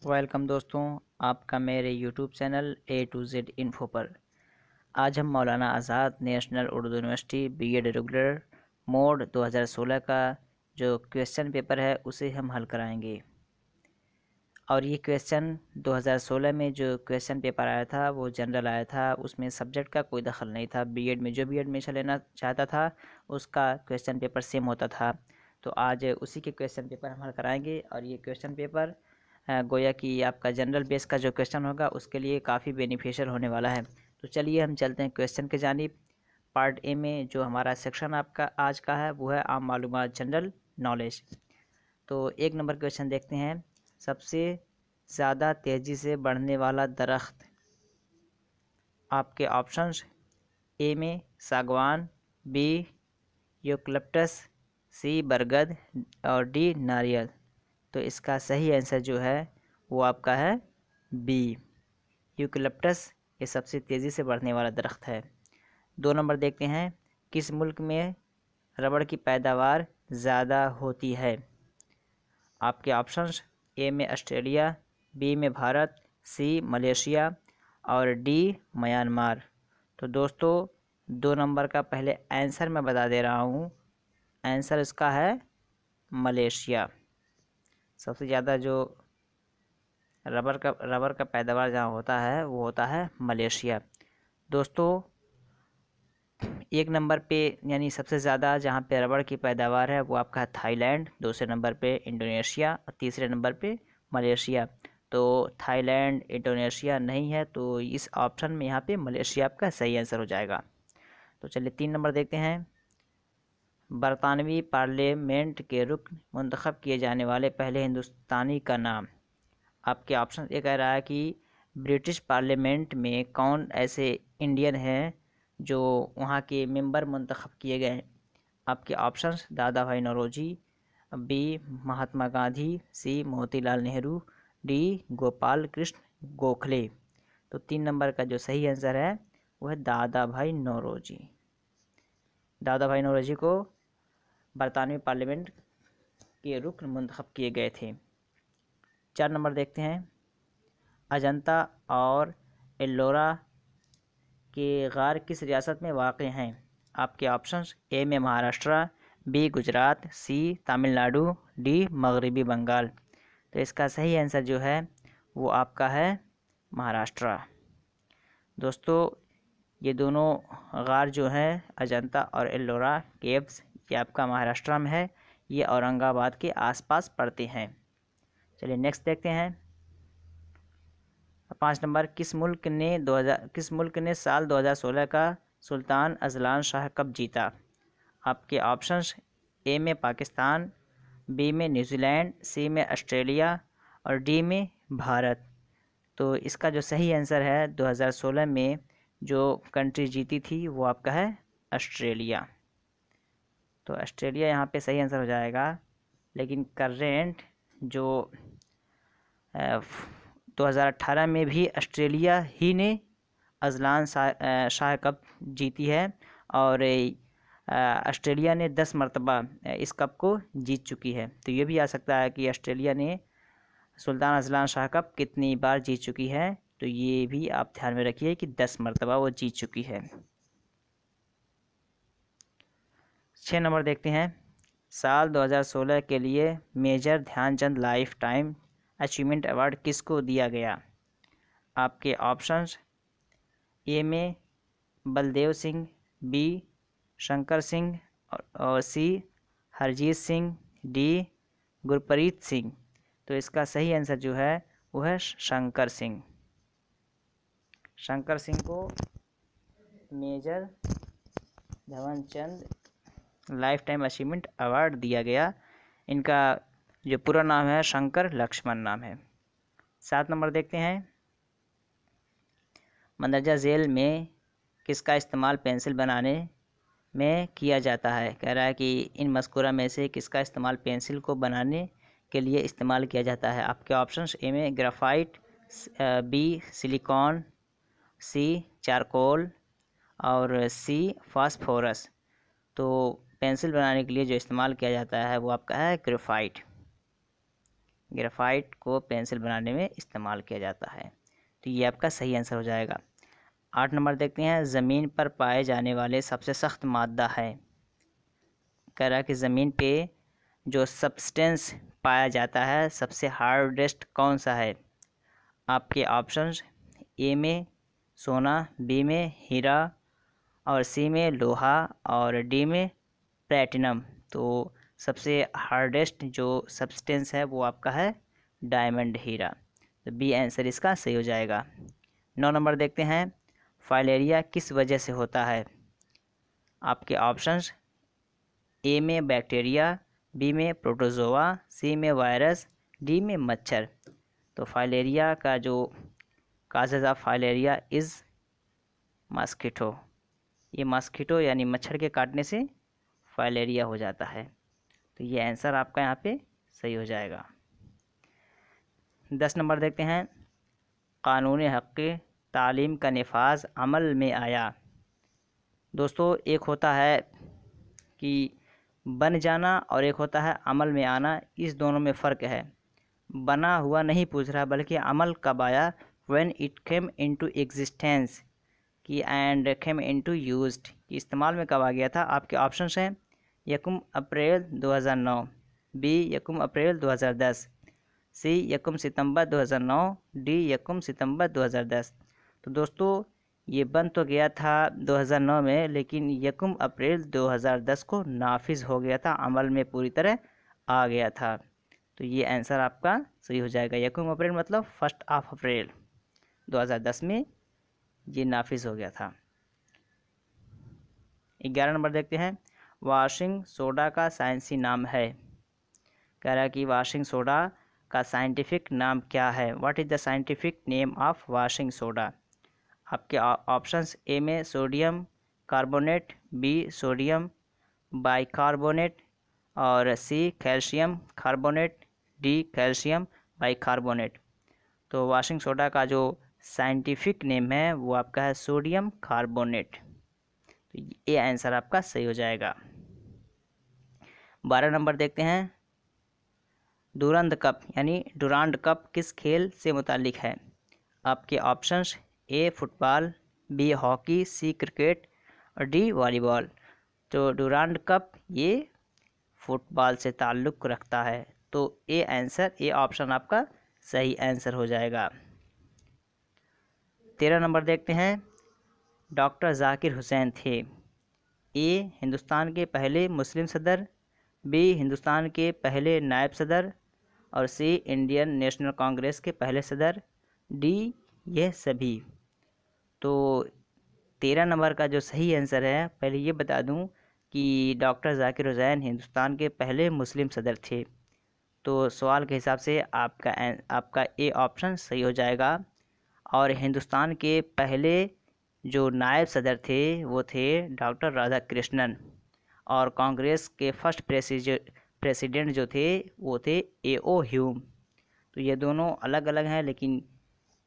Welcome दोस्तों, आपका मेरे YouTube channel A to Z info पर। आज हम Maulana Azad National Urdu University B.Ed regular mode 2016 का जो क्वेश्चन पेपर है उसे हम हल कराएंगे। और ये क्वेश्चन 2016 में जो क्वेश्चन पेपर आया था वो जनरल आया था, उसमें सब्जेक्ट का कोई दखल नहीं था। B.Ed में जो भी एडमिशन लेना चाहता था उसका क्वेश्चन पेपर सेम होता था। तो आज उसी के क्वेश्चन पेपर हम हल कराएंगे। और ये क्वेश्चन पेपर गोया कि आपका जनरल बेस का जो क्वेश्चन होगा उसके लिए काफ़ी बेनिफिशियल होने वाला है। तो चलिए हम चलते हैं क्वेश्चन के जानिब। पार्ट ए में जो हमारा सेक्शन आपका आज का है वो है आम मालूमात जनरल नॉलेज। तो एक नंबर क्वेश्चन देखते हैं। सबसे ज़्यादा तेज़ी से बढ़ने वाला दरख्त। आपके ऑप्शंस ए में सागवान, बी यूकलिप्टस, सी बरगद और डी नारियल। तो इसका सही आंसर जो है वो आपका है बी यूकलिप्टस। ये सबसे तेज़ी से बढ़ने वाला दरख्त है। 2 नंबर देखते हैं। किस मुल्क में रबड़ की पैदावार ज़्यादा होती है? आपके ऑप्शंस ए में ऑस्ट्रेलिया, बी में भारत, सी मलेशिया और डी म्यांमार। तो दोस्तों 2 नंबर का पहले आंसर मैं बता दे रहा हूँ। आंसर इसका है मलेशिया। सबसे ज़्यादा जो रबर का पैदावार जहाँ होता है वो होता है मलेशिया। दोस्तों 1 नंबर पे यानी सबसे ज़्यादा जहाँ पे रबड़ की पैदावार है वो आपका है थाईलैंड, दूसरे नंबर पे इंडोनेशिया और तीसरे नंबर पे मलेशिया। तो थाईलैंड इंडोनेशिया नहीं है, तो इस ऑप्शन में यहाँ पे मलेशिया आपका सही आंसर हो जाएगा। तो चलिए 3 नंबर देखते हैं। बरतानवी पार्लियामेंट के रुकन मुंतखब किए जाने वाले पहले हिंदुस्तानी का नाम। आपके ऑप्शन ये कह रहा है कि ब्रिटिश पार्लियामेंट में कौन ऐसे इंडियन हैं जो वहाँ के मेंबर मुंतखब किए गए हैं। आपके ऑप्शंस दादा भाई नौरोजी, बी महात्मा गांधी, सी मोतीलाल नेहरू, डी गोपाल कृष्ण गोखले। तो 3 नंबर का जो सही आंसर है वो है दादा भाई नौरोजी। दादा भाई नौरोजी को बरतानवी पार्लियामेंट के रुकन मुंतखब किए गए थे। 4 नंबर देखते हैं। अजंता और एल्लोरा के गार किस रियासत में वाक़ हैं? आपके ऑप्शंस ए में महाराष्ट्र, बी गुजरात, सी तमिलनाडु, डी मगरबी बंगाल। तो इसका सही आंसर जो है वो आपका है महाराष्ट्र। दोस्तों ये दोनों गार जो हैं अजंता और एल्लोरा केव्स, ये आपका महाराष्ट्र में है। ये औरंगाबाद के आसपास पड़ते हैं। चलिए नेक्स्ट देखते हैं। 5 नंबर किस मुल्क ने साल 2016 का सुल्तान अजलान शाह कप जीता? आपके ऑप्शंस ए में पाकिस्तान, बी में न्यूजीलैंड, सी में ऑस्ट्रेलिया और डी में भारत। तो इसका जो सही आंसर है 2016 में जो कंट्री जीती थी वो आपका है ऑस्ट्रेलिया। तो ऑस्ट्रेलिया यहाँ पे सही आंसर हो जाएगा। लेकिन करेंट जो 2018 में भी ऑस्ट्रेलिया ही ने अजलान शाह कप जीती है। और ऑस्ट्रेलिया ने 10 मरतबा इस कप को जीत चुकी है। तो ये भी आ सकता है कि ऑस्ट्रेलिया ने सुल्तान अजलान शाह कप कितनी बार जीत चुकी है। तो ये भी आप ध्यान में रखिए कि 10 मरतबा वो जीत चुकी है। 6 नंबर देखते हैं। साल 2016 के लिए major Dhyan Chand lifetime achievement award किसको दिया गया? आपके ऑप्शंस ए में बलदेव सिंह, बी शंकर सिंह और सी हरजीत सिंह, डी गुरप्रीत सिंह। तो इसका सही आंसर जो है वो है शंकर सिंह। शंकर सिंह को major Dhyan Chand lifetime achievement award दिया गया। इनका जो पूरा नाम है शंकर लक्ष्मण नाम है। 7 नंबर देखते हैं। मंदरजा झेल में किसका इस्तेमाल पेंसिल बनाने में किया जाता है? कह रहा है कि इन मज़कूरा में से किसका इस्तेमाल पेंसिल को बनाने के लिए इस्तेमाल किया जाता है? आपके ऑप्शंस ए में ग्राफाइट, बी सिलिकॉन, सी चारकोल और सी फास्फोरस। तो पेंसिल बनाने के लिए जो इस्तेमाल किया जाता है वो आपका है ग्रेफाइट। ग्रेफाइट को पेंसिल बनाने में इस्तेमाल किया जाता है। तो ये आपका सही आंसर हो जाएगा। 8 नंबर देखते हैं, ज़मीन पर पाए जाने वाले सबसे सख्त मादा है। कह रहा है कि ज़मीन पे जो सब्सटेंस पाया जाता है सबसे हार्डेस्ट कौन सा है। आपके ऑप्शंस ए में सोना, बी में हीरा और सी में लोहा और डी में प्लैटिनम। तो सबसे हार्डेस्ट जो सब्सटेंस है वो आपका है डायमंड हीरा। तो बी आंसर इसका सही हो जाएगा। 9 नंबर देखते हैं, फाइलेरिया किस वजह से होता है। आपके ऑप्शंस ए में बैक्टीरिया, बी में प्रोटोजोआ, सी में वायरस, डी में मच्छर। तो फाइलेरिया का जो causes of filaria is mosquito. ये मस्कीटो यानी मच्छर के काटने से फाइलेरिया हो जाता है। तो ये आंसर आपका यहाँ पे सही हो जाएगा। 10 नंबर देखते हैं, कानून हक़ तालीम का नफाज अमल में आया। दोस्तों एक होता है कि बन जाना और एक होता है अमल में आना, इस दोनों में फ़र्क है। बना हुआ नहीं पूछ रहा बल्कि अमल कब आया, when it came into existence की एंड केम इनटू यूज्ड, कि इस्तेमाल में कब आ गया था। आपके ऑप्शंस हैं 1 अप्रैल 2009, बी 1 अप्रैल 2010, सी 1 सितंबर 2009, डी 1 सितंबर 2010। तो दोस्तों ये बन तो गया था 2009 में, लेकिन 1 अप्रैल 2010 को नाफिज हो गया था, अमल में पूरी तरह आ गया था। तो ये आंसर आपका सही हो जाएगा। 1 अप्रैल मतलब 1 अप्रैल 2010 में ये नाफिज हो गया था। 11 नंबर देखते हैं, वाशिंग सोडा का साइंसी नाम है। कह रहा है कि वाशिंग सोडा का साइंटिफिक नाम क्या है। What is the scientific name of washing soda. आपके ऑप्शंस ए में sodium carbonate, B sodium bicarbonate और C calcium carbonate, D calcium bicarbonate. तो वाशिंग सोडा का जो साइंटिफिक नेम है वो आपका है सोडियम कार्बोनेट। तो ये आंसर आपका सही हो जाएगा। 12 नंबर देखते हैं, डुरंड कप यानी डुरांड कप किस खेल से मुतालिक है। आपके options A football, B hockey, C cricket और डी वॉलीबॉल। तो डुरांड कप ये फुटबॉल से ताल्लुक़ रखता है। तो ए आंसर, ए ऑप्शन आपका सही आंसर हो जाएगा। 13 नंबर देखते हैं, डॉक्टर जाकिर हुसैन थे। ए हिंदुस्तान के पहले मुस्लिम सदर, बी हिंदुस्तान के पहले नायब सदर और सी इंडियन नेशनल कांग्रेस के पहले सदर, डी यह सभी। तो 13 नंबर का जो सही आंसर है, पहले ये बता दूं कि डॉक्टर जाकिर हुसैन हिंदुस्तान के पहले मुस्लिम सदर थे। तो सवाल के हिसाब से आपका ए ऑप्शन सही हो जाएगा। और हिंदुस्तान के पहले जो नायब सदर थे वो थे डॉक्टर राधा कृष्णन, और कांग्रेस के फर्स्ट प्रेसिडेंट जो थे वो थे A.O. ह्यूम। तो ये दोनों अलग अलग हैं, लेकिन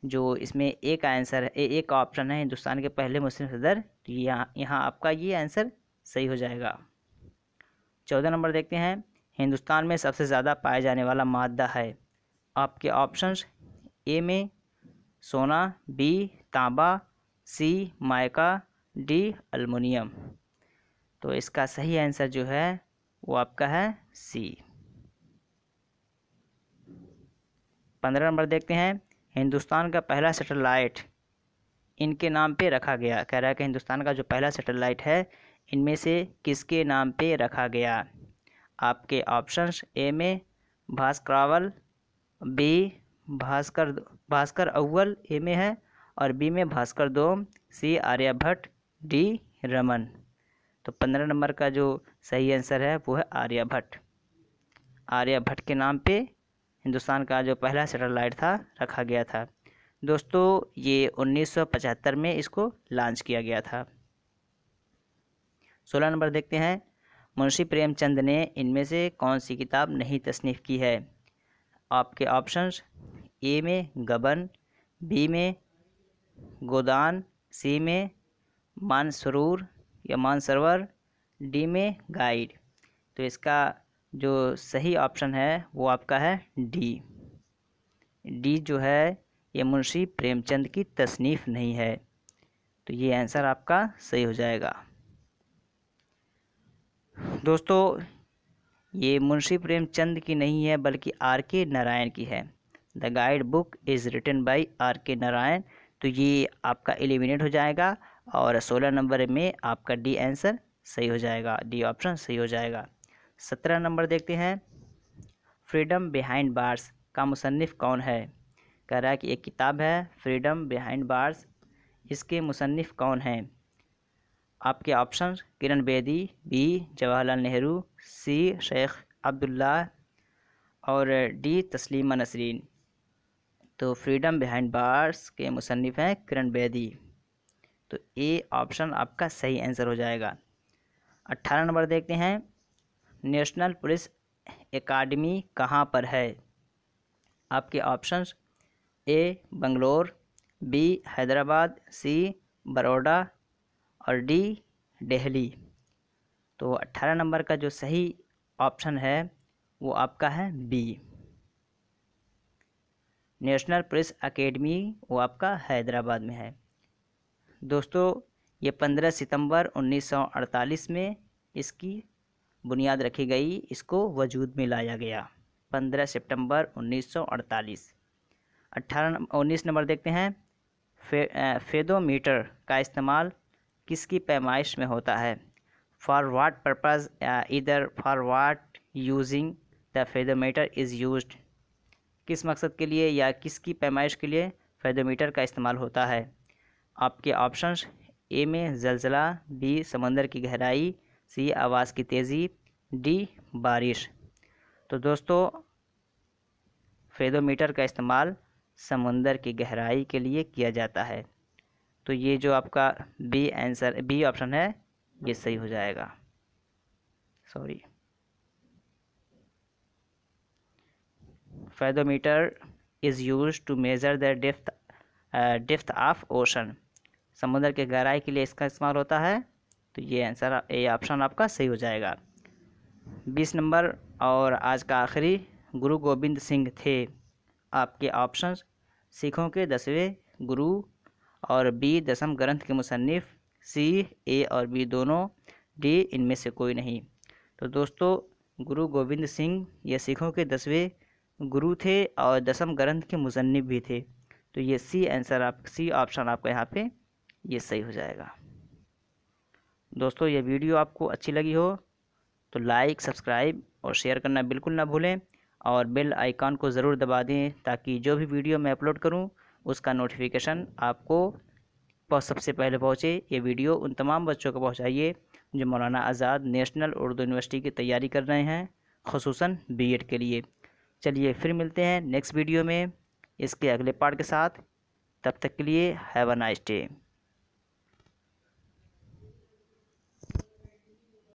जो इसमें एक आंसर है, एक ऑप्शन है हिंदुस्तान के पहले मुस्लिम सदर, तो यहाँ आपका ये आंसर सही हो जाएगा। 14 नंबर देखते हैं, हिंदुस्तान में सबसे ज़्यादा पाया जाने वाला मादा है। आपके ऑप्शंस ए में सोना, बी तांबा, सी माइका, डी अल्मुनियम। तो इसका सही आंसर जो है वो आपका है सी। 15 नंबर देखते हैं, हिंदुस्तान का पहला सैटेलाइट इनके नाम पे रखा गया। कह रहा है कि हिंदुस्तान का जो पहला सैटेलाइट है इनमें से किसके नाम पे रखा गया। आपके ऑप्शंस ए में भास्करावल, बी भास्कर अव्वल ए में है और बी में भास्कर दोम, सी आर्यभट्ट, डी रमन। तो 15 नंबर का जो सही आंसर है वो है आर्यभट्ट। आर्यभट्ट के नाम पे हिंदुस्तान का जो पहला सैटेलाइट था रखा गया था। दोस्तों ये 1975 में इसको लॉन्च किया गया था। 16 नंबर देखते हैं, मुंशी प्रेमचंद ने इनमें से कौन सी किताब नहीं तसनीफ़ की है। आपके ऑप्शंस ए में गबन, बी में गोदान, सी में मानसरूर या मानसरोवर, डी में गाइड। तो इसका जो सही ऑप्शन है वो आपका है डी। डी जो है ये मुंशी प्रेमचंद की तसनीफ़ नहीं है। तो ये आंसर आपका सही हो जाएगा। दोस्तों ये मुंशी प्रेमचंद की नहीं है बल्कि आर के नारायण की है। The guide book is written by R K Narayan. तो ये आपका एलिमिनेट हो जाएगा और 16 नंबर में आपका डी आंसर सही हो जाएगा, डी ऑप्शन सही हो जाएगा। 17 नंबर देखते हैं, फ्रीडम बिहाइंड बार्स का मुसन्निफ़ कौन है। कह रहा है कि एक किताब है फ्रीडम बिहाइंड बार्स, इसके मुसन्निफ़ कौन हैं। आपके ऑप्शन किरण बेदी, बी जवाहरलाल नेहरू, सी शेख अब्दुल्ला और डी तस्लीमा नसरीन। तो फ्रीडम बिहाइंड बार्स के मुसन्निफ़ हैं किरण बेदी। तो ए ऑप्शन आपका सही आंसर हो जाएगा। 18 नंबर देखते हैं, नेशनल पुलिस एकेडमी कहाँ पर है। आपके options A Bangalore, B Hyderabad, C Baroda और डी दिल्ली। तो 18 नंबर का जो सही ऑप्शन है वो आपका है बी, नेशनल पुलिस एकेडमी, वो आपका हैदराबाद में है। दोस्तों ये 15 सितंबर 1948 में इसकी बुनियाद रखी गई, इसको वजूद में लाया गया 15 सितंबर 1948। 19 नंबर देखते हैं, फेदोमीटर का इस्तेमाल किसकी पैमाइश में होता है। फॉर व्हाट पर्पज़, इधर for what using the fathometer is used, किस मकसद के लिए या किसकी पैमाइश के लिए फेदोमीटर का इस्तेमाल होता है। आपके ऑप्शंस ए में ज़लज़ला, बी समंदर की गहराई, सी आवाज़ की तेज़ी, डी बारिश। तो दोस्तों फेदोमीटर का इस्तेमाल समंदर की गहराई के लिए किया जाता है। तो ये जो आपका बी आंसर, बी ऑप्शन है, ये सही हो जाएगा। Sorry, fathometer is use to measure the depth of ocean, समुद्र के गहराई के लिए इसका इस्तेमाल होता है। तो ये आंसर, ये ऑप्शन आपका सही हो जाएगा। 20 नंबर और आज का आखिरी, गुरु गोबिंद सिंह थे। आपके ऑप्शंस सिखों के 10वें गुरु और बी दसम ग्रंथ के मुसन्निफ़, सी ए और बी दोनों, डी इनमें से कोई नहीं। तो दोस्तों गुरु गोबिंद सिंह ये सिखों के 10वें गुरु थे और दसम ग्रंथ के मुसन्निफ़ भी थे। तो ये सी आंसर, सी ऑप्शन आपका यहाँ पे ये सही हो जाएगा। दोस्तों ये वीडियो आपको अच्छी लगी हो तो लाइक, सब्सक्राइब और शेयर करना बिल्कुल ना भूलें और बेल आइकॉन को ज़रूर दबा दें ताकि जो भी वीडियो मैं अपलोड करूं उसका नोटिफिकेशन आपको सबसे पहले पहुंचे। ये वीडियो उन तमाम बच्चों को पहुंचाइए जो मौलाना आज़ाद नेशनल उर्दू यूनिवर्सिटी की तैयारी कर रहे हैं, ख़ुसूसन बीएड के लिए। चलिए फिर मिलते हैं नेक्स्ट वीडियो में इसके अगले पार्ट के साथ। तब तक के लिए हैव अ नाइस डे।